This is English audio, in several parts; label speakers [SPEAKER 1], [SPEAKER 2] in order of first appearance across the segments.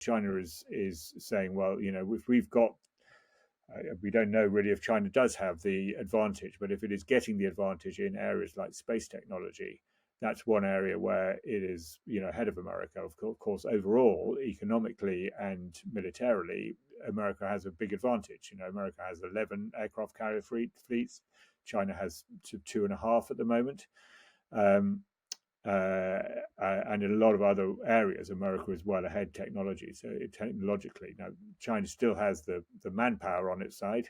[SPEAKER 1] China is saying, well, if we've got, we don't know really if China does have the advantage, but if it is getting the advantage in areas like space technology, that's one area where it is, ahead of America. Of course, overall, economically and militarily, America has a big advantage. America has 11 aircraft carrier fleets. China has two and a half at the moment. Um, and in a lot of other areas, America is well ahead technologically. Now, China still has the manpower on its side,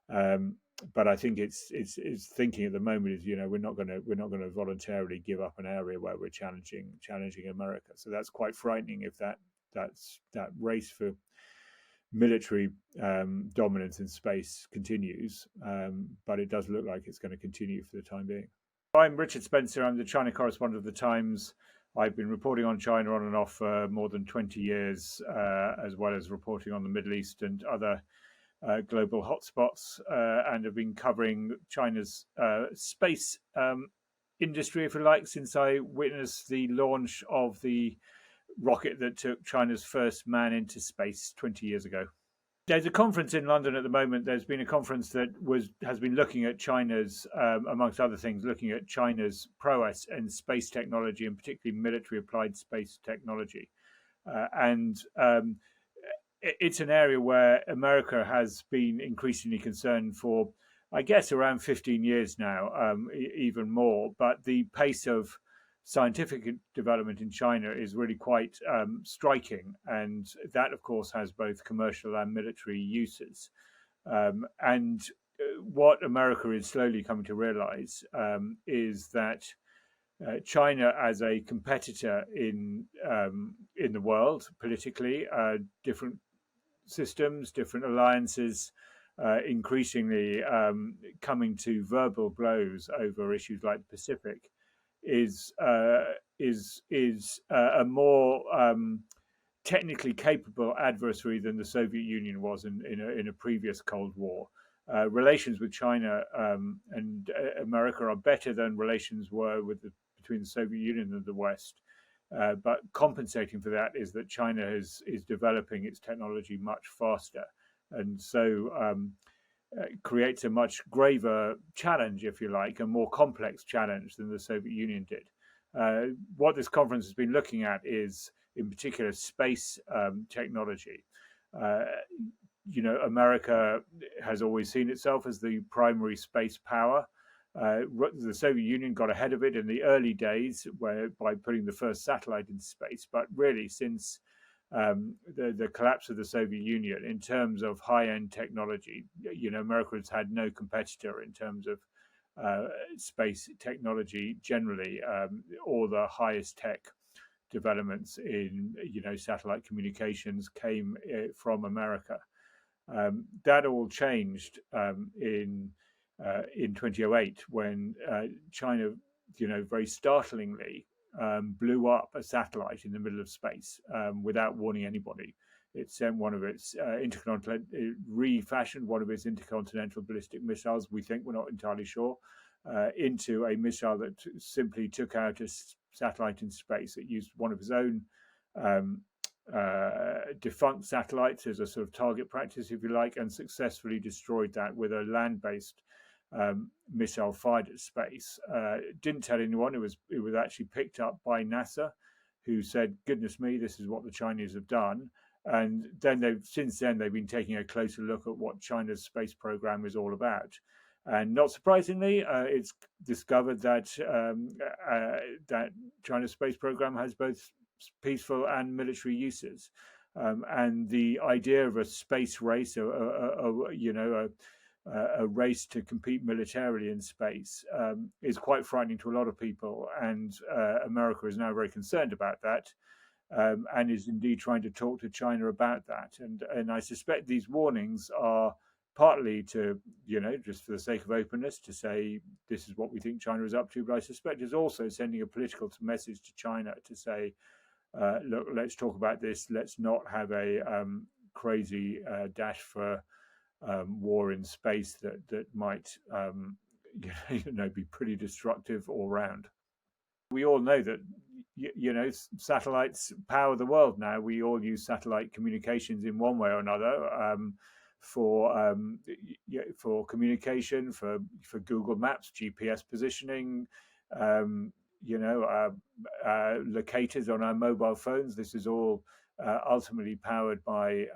[SPEAKER 1] um, but I think it's thinking at the moment is, we're not going to voluntarily give up an area where we're challenging America. So that's quite frightening if that race for military dominance in space continues. But it does look like it's going to continue for the time being. I'm Richard Spencer. I'm the China correspondent of the Times. I've been reporting on China on and off for more than 20 years, as well as reporting on the Middle East and other global hotspots, and have been covering China's space industry, if you like, since I witnessed the launch of the rocket that took China's first man into space 20 years ago. There's a conference in London at the moment. There's been a conference that has been looking at China's, amongst other things, looking at China's prowess in space technology, and particularly military applied space technology. And it's an area where America has been increasingly concerned for, I guess, around 15 years now, even more. But the pace of scientific development in China is really quite striking, and that, of course, has both commercial and military uses. And what America is slowly coming to realize is that China, as a competitor in the world politically, different systems, different alliances, increasingly coming to verbal blows over issues like the Pacific, is a more technically capable adversary than the Soviet Union was in a previous Cold War. Relations with China and America are better than relations were between the Soviet Union and the West. But compensating for that is that China is developing its technology much faster, and so creates a much graver challenge, if you like, a more complex challenge than the Soviet Union did. What this conference has been looking at is, in particular, space technology. America has always seen itself as the primary space power. The Soviet Union got ahead of it in the early days by putting the first satellite into space, but really since the collapse of the Soviet Union, in terms of high-end technology, America has had no competitor in terms of space technology generally, or the highest tech developments in satellite communications came from America. That all changed in 2008 when China, very startlingly, blew up a satellite in the middle of space without warning anybody. It sent one of its refashioned one of its intercontinental ballistic missiles. We think, we're not entirely sure, into a missile that simply took out a satellite in space. It used one of its own defunct satellites as a sort of target practice, if you like, and successfully destroyed that with a land-based missile fired at space. Didn't tell anyone. It was actually picked up by NASA, who said, "Goodness me, this is what the Chinese have done." And then since then they've been taking a closer look at what China's space program is all about. And not surprisingly, it's discovered that that China's space program has both peaceful and military uses. And the idea of a space race, a race to compete militarily in space, is quite frightening to a lot of people. And America is now very concerned about that, and is indeed trying to talk to China about that. And I suspect these warnings are partly to, just for the sake of openness, to say this is what we think China is up to. But I suspect it's also sending a political message to China to say, look, let's talk about this. Let's not have a crazy dash for war in space that might be pretty destructive all round. We all know that satellites power the world now. We all use satellite communications in one way or another, for for communication, for Google Maps, GPS positioning, um, locators on our mobile phones. This is all ultimately powered by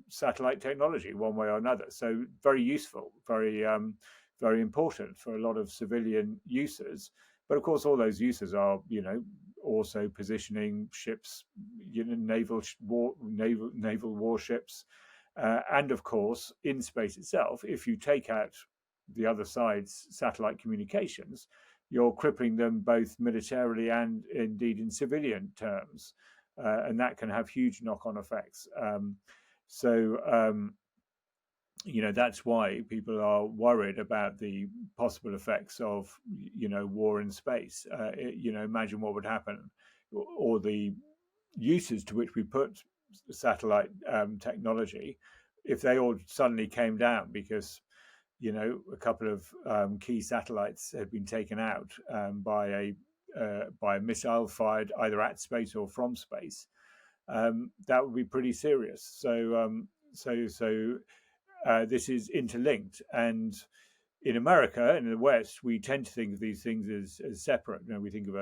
[SPEAKER 1] satellite technology, one way or another. So very useful, very important for a lot of civilian users. But of course, all those users are, also positioning ships, naval warships, and of course, in space itself. If you take out the other side's satellite communications, you're crippling them both militarily and indeed in civilian terms, and that can have huge knock-on effects. So that's why people are worried about the possible effects of war in space. Imagine what would happen, or the uses to which we put satellite technology, if they all suddenly came down because a couple of key satellites had been taken out by a missile fired either at space or from space. That would be pretty serious. So this is interlinked, and in America and in the West, we tend to think of these things as separate. We think of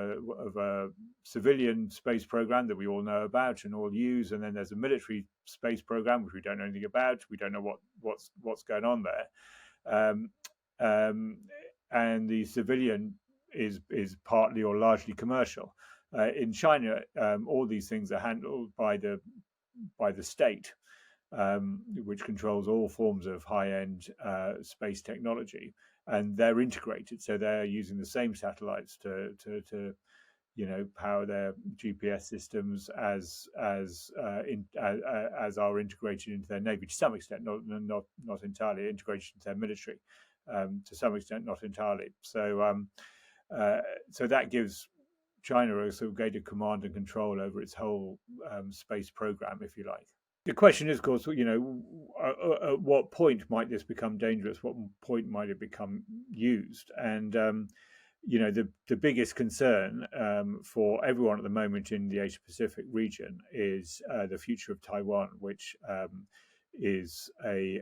[SPEAKER 1] a civilian space program that we all know about and all use, and then there's a military space program which we don't know anything about. We don't know what's going on there, and the civilian is partly or largely commercial. In China, all these things are handled by the state, which controls all forms of high-end space technology, and they're integrated. So they're using the same satellites to power their GPS systems as are integrated into their navy to some extent, not entirely integrated into their military, to some extent, not entirely. So so that gives China a sort of greater command and control over its whole space program, if you like. The question is, of course, at what point might this become dangerous? What point might it become used? And the biggest concern for everyone at the moment in the Asia Pacific region is the future of Taiwan, which is a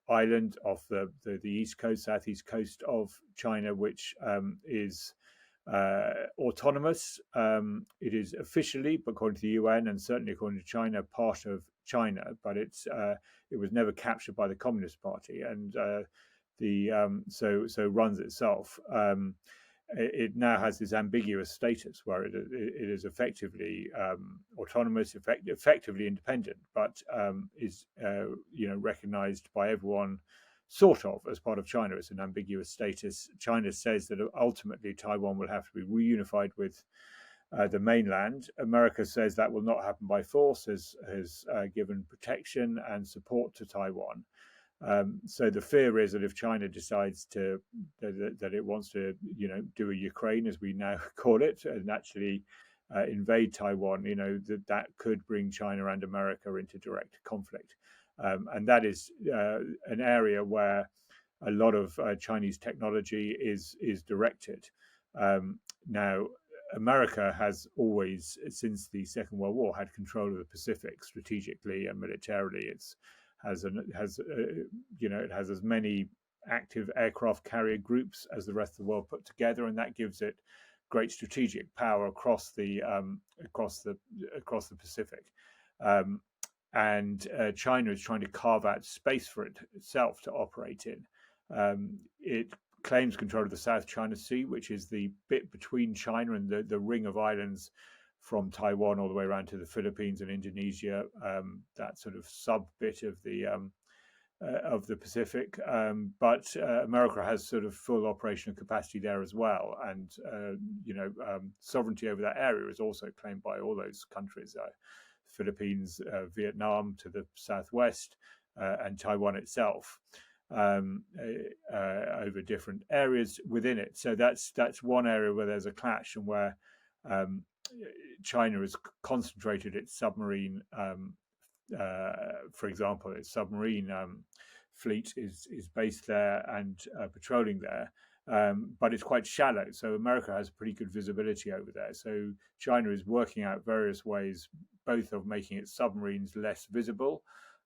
[SPEAKER 1] island off the east coast, southeast coast of China, which is autonomous. It is officially, according to the UN and certainly according to China, part of China, but it was never captured by the Communist Party, and so runs itself. It now has this ambiguous status where it is effectively autonomous, effectively independent, but is recognized by everyone sort of as part of China. It's an ambiguous status. China says that ultimately Taiwan will have to be reunified with the mainland. America says that will not happen by force, has given protection and support to Taiwan. So the fear is that if China decides that it wants to, do a Ukraine, as we now call it, and actually invade Taiwan, that could bring China and America into direct conflict. And that is an area where a lot of Chinese technology is directed. Now, America has always, since the Second World War, had control of the Pacific strategically and militarily. It has as many active aircraft carrier groups as the rest of the world put together, and that gives it great strategic power across the Pacific. And China is trying to carve out space for itself to operate in. It claims control of the South China Sea, which is the bit between China and the ring of islands from Taiwan all the way around to the Philippines and Indonesia, that sort of sub bit of the Pacific. But America has sort of full operational capacity there as well, and sovereignty over that area is also claimed by all those countries. Philippines, Vietnam to the southwest, and Taiwan itself, over different areas within it. So that's one area where there's a clash, and where China has concentrated its submarine, for example, its submarine fleet is based there and patrolling there. but it's quite shallow. So America has pretty good visibility over there. So China is working out various ways, both of making its submarines less visible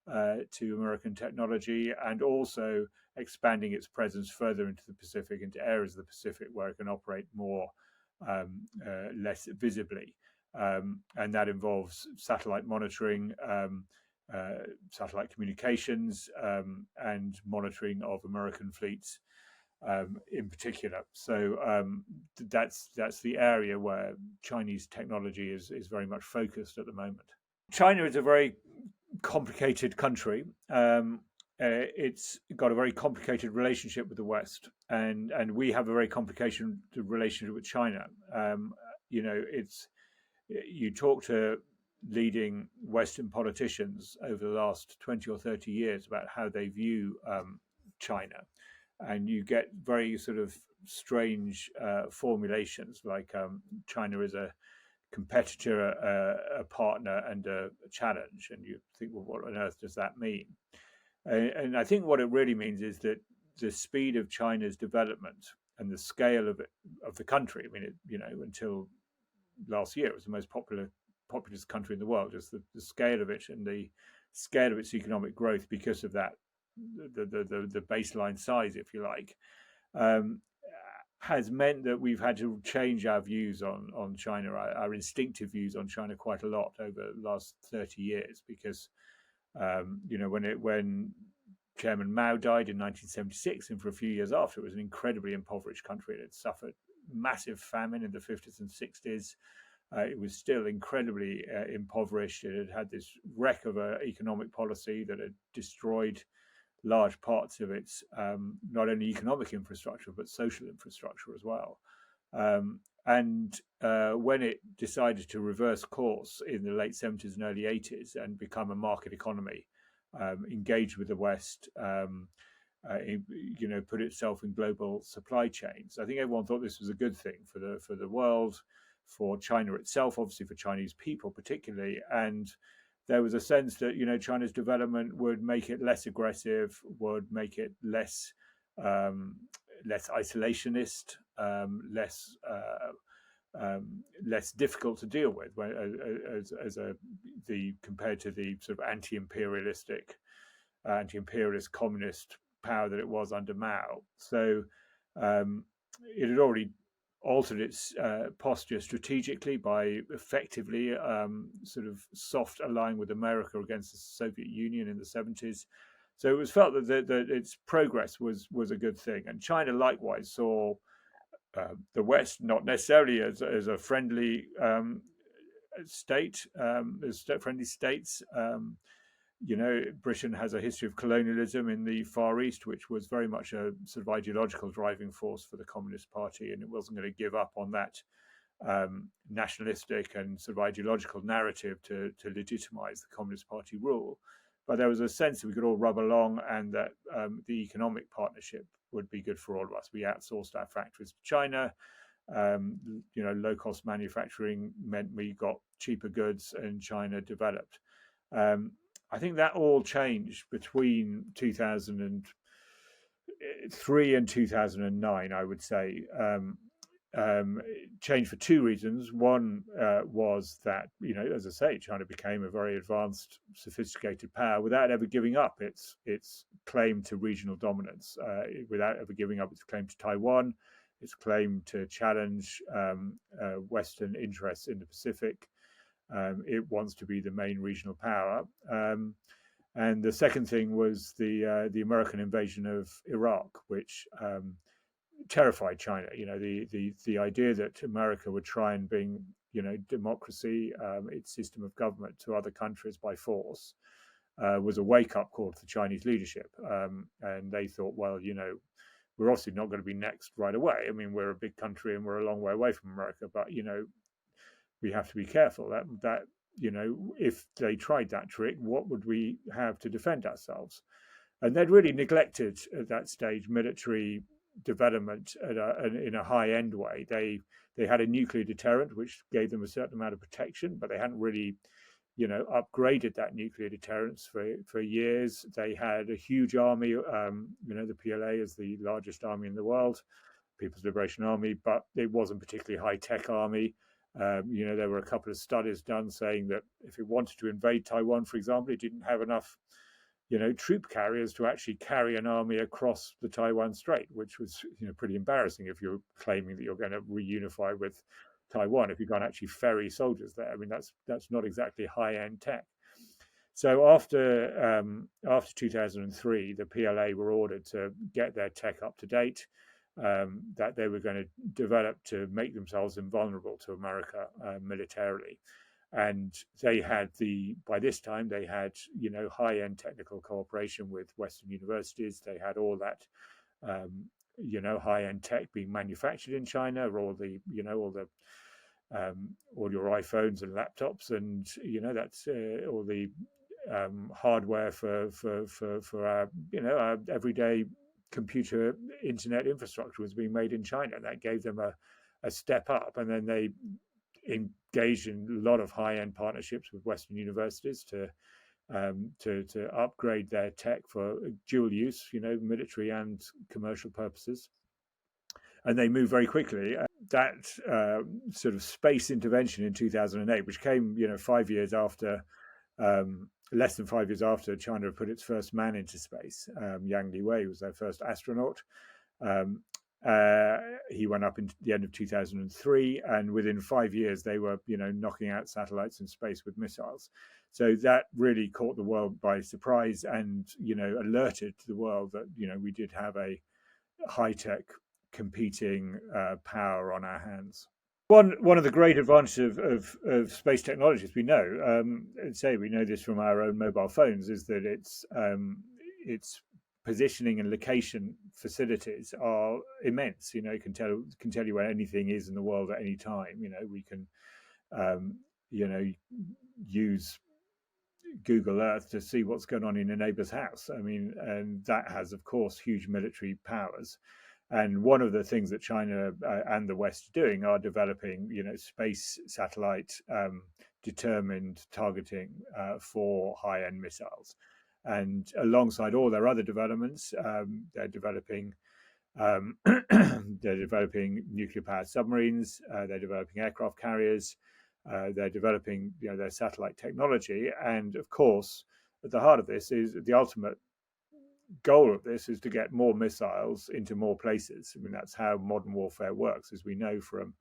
[SPEAKER 1] to American technology, and also expanding its presence further into the Pacific, into areas of the Pacific where it can operate more less visibly. And that involves satellite monitoring, satellite communications, and monitoring of American fleets in particular. So that's the area where Chinese technology is very much focused at the moment. China is a very complicated country. It's got a very complicated relationship with the West, and we have a very complicated relationship with China. It's you talk to leading Western politicians over the last 20 or 30 years about how they view China, and you get very sort of strange formulations like China is a competitor, a partner, and a challenge. And you think, well, what on earth does that mean? And I think what it really means is that the speed of China's development and the scale of the country. I mean, until last year, it was the most populous country in the world. Just the scale of it and the scale of its economic growth because of that, the baseline size, if you like, has meant that we've had to change our views on China, our instinctive views on China quite a lot over the last 30 years, because when Chairman Mao died in 1976, and for a few years after, it was an incredibly impoverished country. It had suffered massive famine in the 50s and 60s. It was still incredibly impoverished. It had had this wreck of an economic policy that had destroyed large parts of its not only economic infrastructure but social infrastructure as well. And when it decided to reverse course in the late 70s and early 80s and become a market economy, engage with the West, put itself in global supply chains, I think everyone thought this was a good thing for the world, for China itself, obviously for Chinese people particularly, and there was a sense that China's development would make it less aggressive, would make it less isolationist, less difficult to deal with, compared to the sort of anti-imperialist communist power that it was under Mao. So it had already altered its posture strategically by effectively sort of soft allying with America against the Soviet Union in the 70s. So it was felt that its progress was a good thing. And China likewise saw the West not necessarily as a friendly state, as friendly states. Britain has a history of colonialism in the Far East, which was very much a sort of ideological driving force for the Communist Party, and it wasn't going to give up on that nationalistic and sort of ideological narrative to legitimize the Communist Party rule. But there was a sense that we could all rub along, and that the economic partnership would be good for all of us. We outsourced our factories to China. Low-cost manufacturing meant we got cheaper goods, and China developed. I think that all changed between 2003 and 2009, I would say. Changed for two reasons. One was that, as I say, China became a very advanced, sophisticated power without ever giving up its claim to regional dominance, without ever giving up its claim to Taiwan, its claim to challenge Western interests in the Pacific. It wants to be the main regional power. And the second thing was the American invasion of Iraq, which terrified China. The idea that America would try and bring democracy, its system of government, to other countries by force was a wake-up call to the Chinese leadership. And they thought, well, we're obviously not going to be next right away. I mean, we're a big country and we're a long way away from America, but we have to be careful that if they tried that trick, what would we have to defend ourselves? And they'd really neglected at that stage military development in a high-end way. They had a nuclear deterrent, which gave them a certain amount of protection, but they hadn't really upgraded that nuclear deterrence for years. They had a huge army. The PLA is the largest army in the world. People's Liberation Army, but it wasn't particularly high-tech army. There were a couple of studies done saying that if it wanted to invade Taiwan, for example, it didn't have enough, troop carriers to actually carry an army across the Taiwan Strait, which was, pretty embarrassing if you're claiming that you're going to reunify with Taiwan if you can't actually ferry soldiers there. I mean, that's not exactly high-end tech. So after 2003, the PLA were ordered to get their tech up to date, that they were going to develop to make themselves invulnerable to America militarily. And by this time, they had, high-end technical cooperation with Western universities. They had all that, high-end tech being manufactured in China, all your iPhones and laptops, and that's all the hardware for our our everyday computer internet infrastructure was being made in China. That gave them a step up, and then they engaged in a lot of high-end partnerships with Western universities to upgrade their tech for dual use, military and commercial purposes. And they moved very quickly. That sort of space intervention in 2008, which came, 5 years after, less than 5 years after China had put its first man into space. Yang Liwei was their first astronaut. He went up in the end of 2003, and within 5 years they were, knocking out satellites in space with missiles. So that really caught the world by surprise, and alerted the world that we did have a high-tech competing power on our hands. One of the great advantages of space technology, as we know, we know this from our own mobile phones, is that its positioning and location facilities are immense. It can tell you where anything is in the world at any time. We can use Google Earth to see what's going on in a neighbor's house. I mean, and that has, of course, huge military powers. And one of the things that China and the West are doing are developing, space satellite determined targeting for high-end missiles. And alongside all their other developments, they're developing nuclear-powered submarines. They're developing aircraft carriers. They're developing, their satellite technology. And of course, at the heart of this is the ultimate goal of this is to get more missiles into more places. I mean, that's how modern warfare works, as we know from,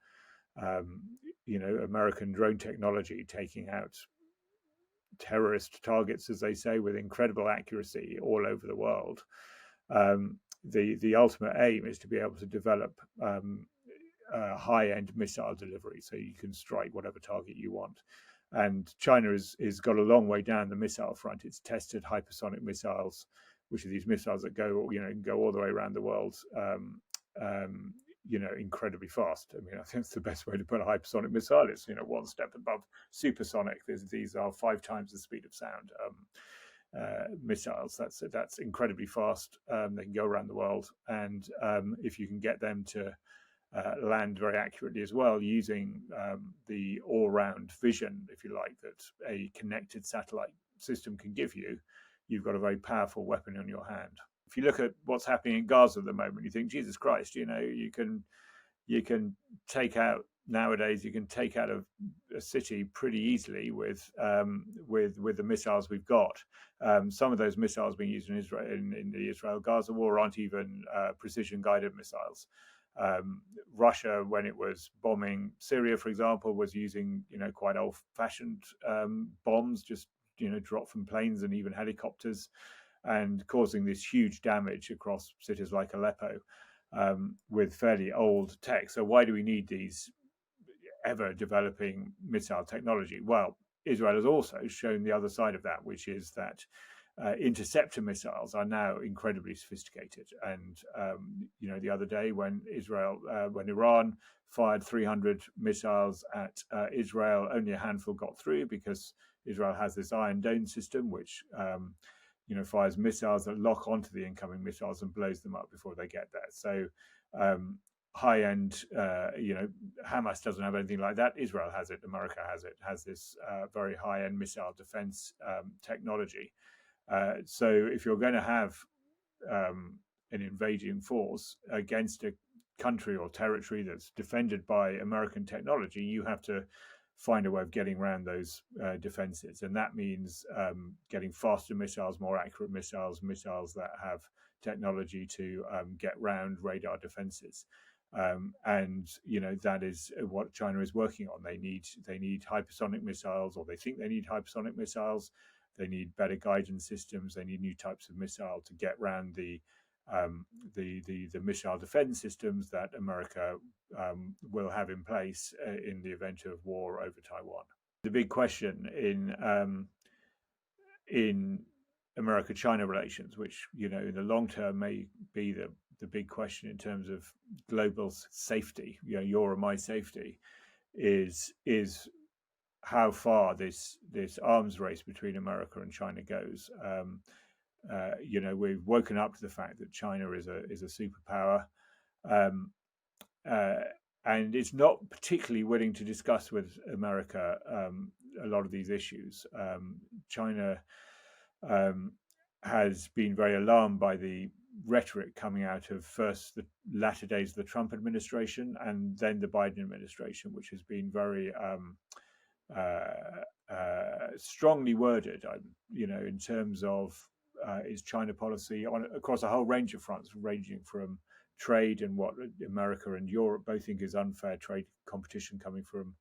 [SPEAKER 1] American drone technology taking out terrorist targets, as they say, with incredible accuracy all over the world. The ultimate aim is to be able to develop high-end missile delivery, so you can strike whatever target you want. And China is got a long way down the missile front. It's tested hypersonic missiles, which are these missiles that go all the way around the world, incredibly fast. I mean, I think it's the best way to put a hypersonic missile is, one step above supersonic. These are 5 times the speed of sound missiles. That's incredibly fast. They can go around the world, and if you can get them to land very accurately as well, using the all-round vision, if you like, that a connected satellite system can give you, you've got a very powerful weapon in your hand. If you look at what's happening in Gaza at the moment, you think, Jesus Christ, you can take out nowadays. You can take out a city pretty easily with the missiles we've got. Some of those missiles being used in Israel in the Israel-Gaza war aren't even precision-guided missiles. Russia, when it was bombing Syria, for example, was using quite old-fashioned bombs, just dropped from planes and even helicopters, and causing this huge damage across cities like Aleppo with fairly old tech. So why do we need these ever-developing missile technology? Well, Israel has also shown the other side of that, which is that interceptor missiles are now incredibly sophisticated. And the other day when Iran fired 300 missiles at Israel, only a handful got through, because Israel has this Iron Dome system, which fires missiles that lock onto the incoming missiles and blows them up before they get there. So high-end, Hamas doesn't have anything like that. Israel has it. America has it. Has this very high-end missile defense technology. So if you're going to have an invading force against country or territory that's defended by American technology, you have to find a way of getting around those defenses, and that means getting faster missiles, more accurate missiles, missiles that have technology to get round radar defenses. And that is what China is working on. They need hypersonic missiles, or they think they need hypersonic missiles. They need better guidance systems. They need new types of missile to get round the missile defense systems that America will have in place in the event of war over Taiwan. The big question in America-China relations, which in the long term may be the big question in terms of global safety, your or my safety, is how far this arms race between America and China goes. We've woken up to the fact that China is a superpower, and it's not particularly willing to discuss with America a lot of these issues. China has been very alarmed by the rhetoric coming out of first the latter days of the Trump administration and then the Biden administration, which has been very strongly worded, in terms of its China policy across a whole range of fronts, ranging from trade and what America and Europe both think is unfair trade competition coming from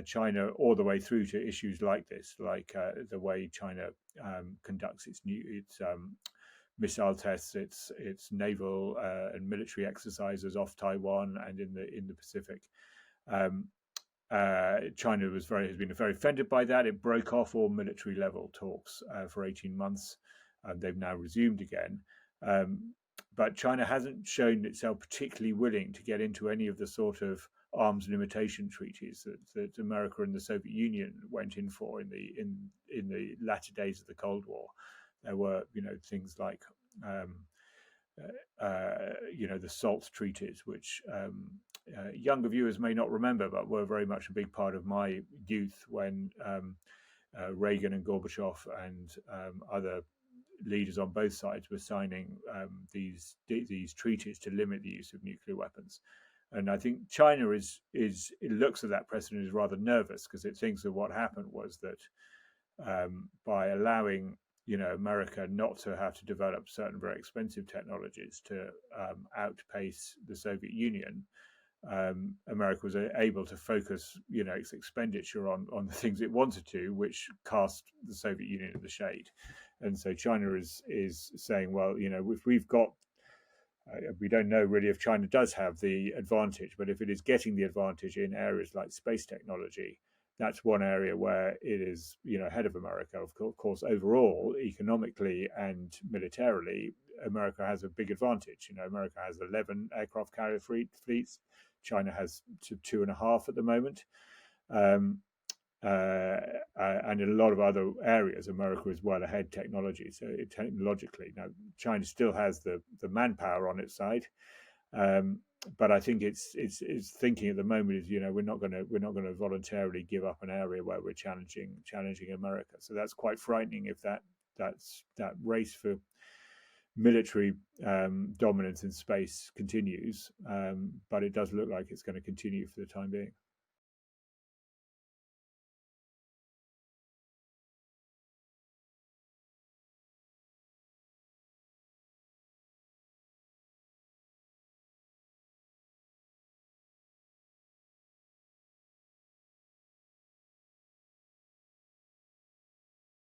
[SPEAKER 1] China, all the way through to issues like this, like the way China conducts its missile tests, its naval and military exercises off Taiwan and in the Pacific. China has been very offended by that. It broke off all military level talks for 18 months, and they've now resumed again. But China hasn't shown itself particularly willing to get into any of the sort of arms limitation treaties that America and the Soviet Union went in for in the latter days of the Cold War. There were things like the SALT treaties, which younger viewers may not remember, but were very much a big part of my youth when Reagan and Gorbachev and other leaders on both sides were signing these treaties to limit the use of nuclear weapons. And I think China it looks at that precedent as rather nervous, because it thinks that what happened was that by allowing America not to have to develop certain very expensive technologies to outpace the Soviet Union, America was able to focus its expenditure on the things it wanted to, which cast the Soviet Union in the shade. And so China is saying, well, if we've got we don't know really if China does have the advantage, but if it is getting the advantage in areas like space technology, that's one area where it is ahead of America. Of course, overall, economically and militarily, America has a big advantage. America has 11 aircraft carrier fleets. China has 2.5 at the moment. And in a lot of other areas, America is well ahead technologically. Now, China still has the manpower on its side, but I think it's thinking at the moment is we're not going to voluntarily give up an area where we're challenging America. So that's quite frightening if that race for military dominance in space continues. But it does look like it's going to continue for the time being.